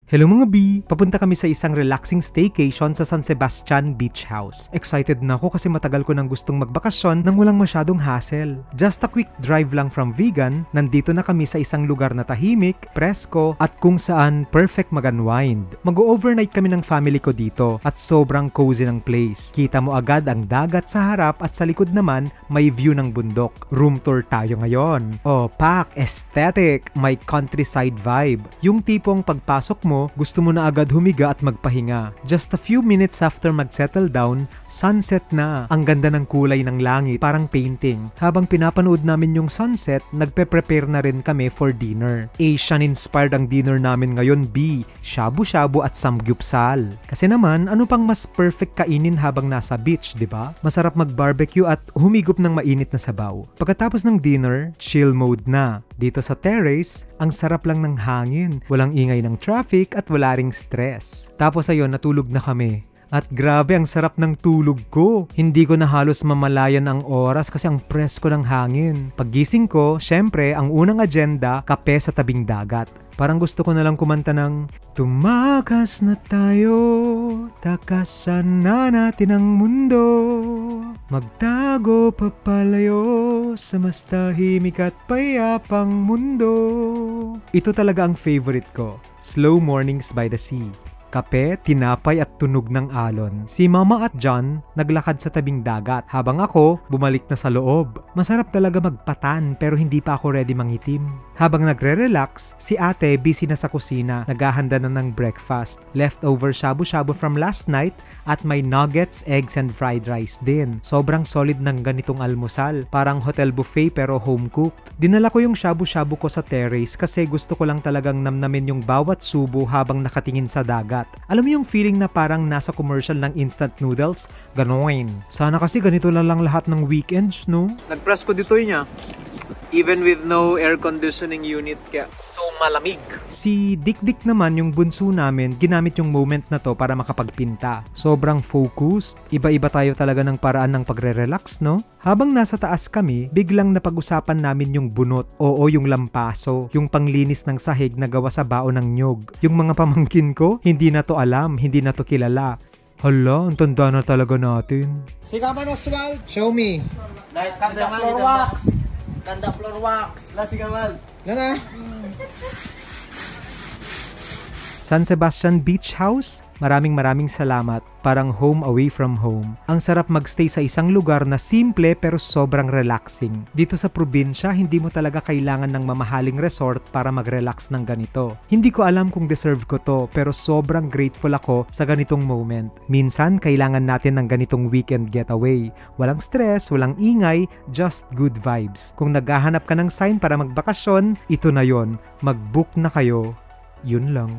Hello mga B! Papunta kami sa isang relaxing staycation sa San Sebastian Beach House. Excited na ako kasi matagal ko nang gustong magbakasyon nang walang masyadong hassle. Just a quick drive lang from Vigan, nandito na kami sa isang lugar na tahimik, presko, at kung saan perfect mag-unwind. Mag-overnight kami ng family ko dito at sobrang cozy ng place. Kita mo agad ang dagat sa harap at sa likod naman may view ng bundok. Room tour tayo ngayon. Oh, pack, aesthetic, may countryside vibe. Yung tipong pagpasok mo, gusto mo na agad humiga at magpahinga. Just a few minutes after mag-settle down, sunset na. Ang ganda ng kulay ng langit, parang painting. Habang pinapanood namin yung sunset, nagpe-prepare na rin kami for dinner. Asian-inspired ang dinner namin ngayon, B. Shabu-shabu at samgyupsal. Kasi naman, ano pang mas perfect kainin habang nasa beach, di ba? Masarap mag-barbecue at humigop ng mainit na sabaw. Pagkatapos ng dinner, chill mode na. Dito sa terrace, ang sarap lang ng hangin. Walang ingay ng traffic at wala ring stress. Tapos ayun, natulog na kami. At grabe, ang sarap ng tulog ko. Hindi ko na halos mamalayan ang oras kasi ang presko ng hangin. Paggising ko, syempre, ang unang agenda, kape sa tabing dagat. Parang gusto ko na lang kumanta ng tumakas na tayo, takasan na natin ang mundo, magtago papalayo sa mas tahimik at payapang mundo. Ito talaga ang favorite ko, Slow Mornings by the Sea. Kape, tinapay at tunog ng alon. Si Mama at John naglakad sa tabing dagat habang ako bumalik na sa loob. Masarap talaga magpatan pero hindi pa ako ready mangitim. Habang nagre-relax, si ate busy na sa kusina, naghahanda na ng breakfast. Leftover shabu-shabu from last night at may nuggets, eggs and fried rice din. Sobrang solid ng ganitong almusal. Parang hotel buffet pero home cooked. Dinala ko yung shabu-shabu ko sa terrace kasi gusto ko lang talagang namnamin yung bawat subo habang nakatingin sa dagat. Alam mo yung feeling na parang nasa commercial ng instant noodles? Ganoin. Sana kasi ganito na lang lahat ng weekends, no? Nag-press ko dito niya. Even with no air conditioning unit, kaya so malamig. Si Dick naman, yung bunso namin, ginamit yung moment na to para makapagpinta. Sobrang focused. Iba-iba tayo talaga ng paraan ng pagre-relax, no? Habang nasa taas kami, biglang napag-usapan namin yung bunot. Oo, yung lampaso. Yung panglinis ng sahig na gawa sa baon ng nyog. Yung mga pamangkin ko, hindi na to alam, hindi na to kilala. Hala, ang tanda na talaga natin. Sige man, Oswald. Show me. Kanda floor wax. Kanda floor wax. Sige man. Na. San Sebastian Beach House, maraming salamat. Parang home away from home. Ang sarap magstay sa isang lugar na simple pero sobrang relaxing. Dito sa probinsya, hindi mo talaga kailangan ng mamahaling resort para mag-relax ng ganito. Hindi ko alam kung deserve ko to, pero sobrang grateful ako sa ganitong moment. Minsan, kailangan natin ng ganitong weekend getaway. Walang stress, walang ingay, just good vibes. Kung naghahanap ka ng sign para magbakasyon, ito na yon. Mag-book na kayo. Yun lang.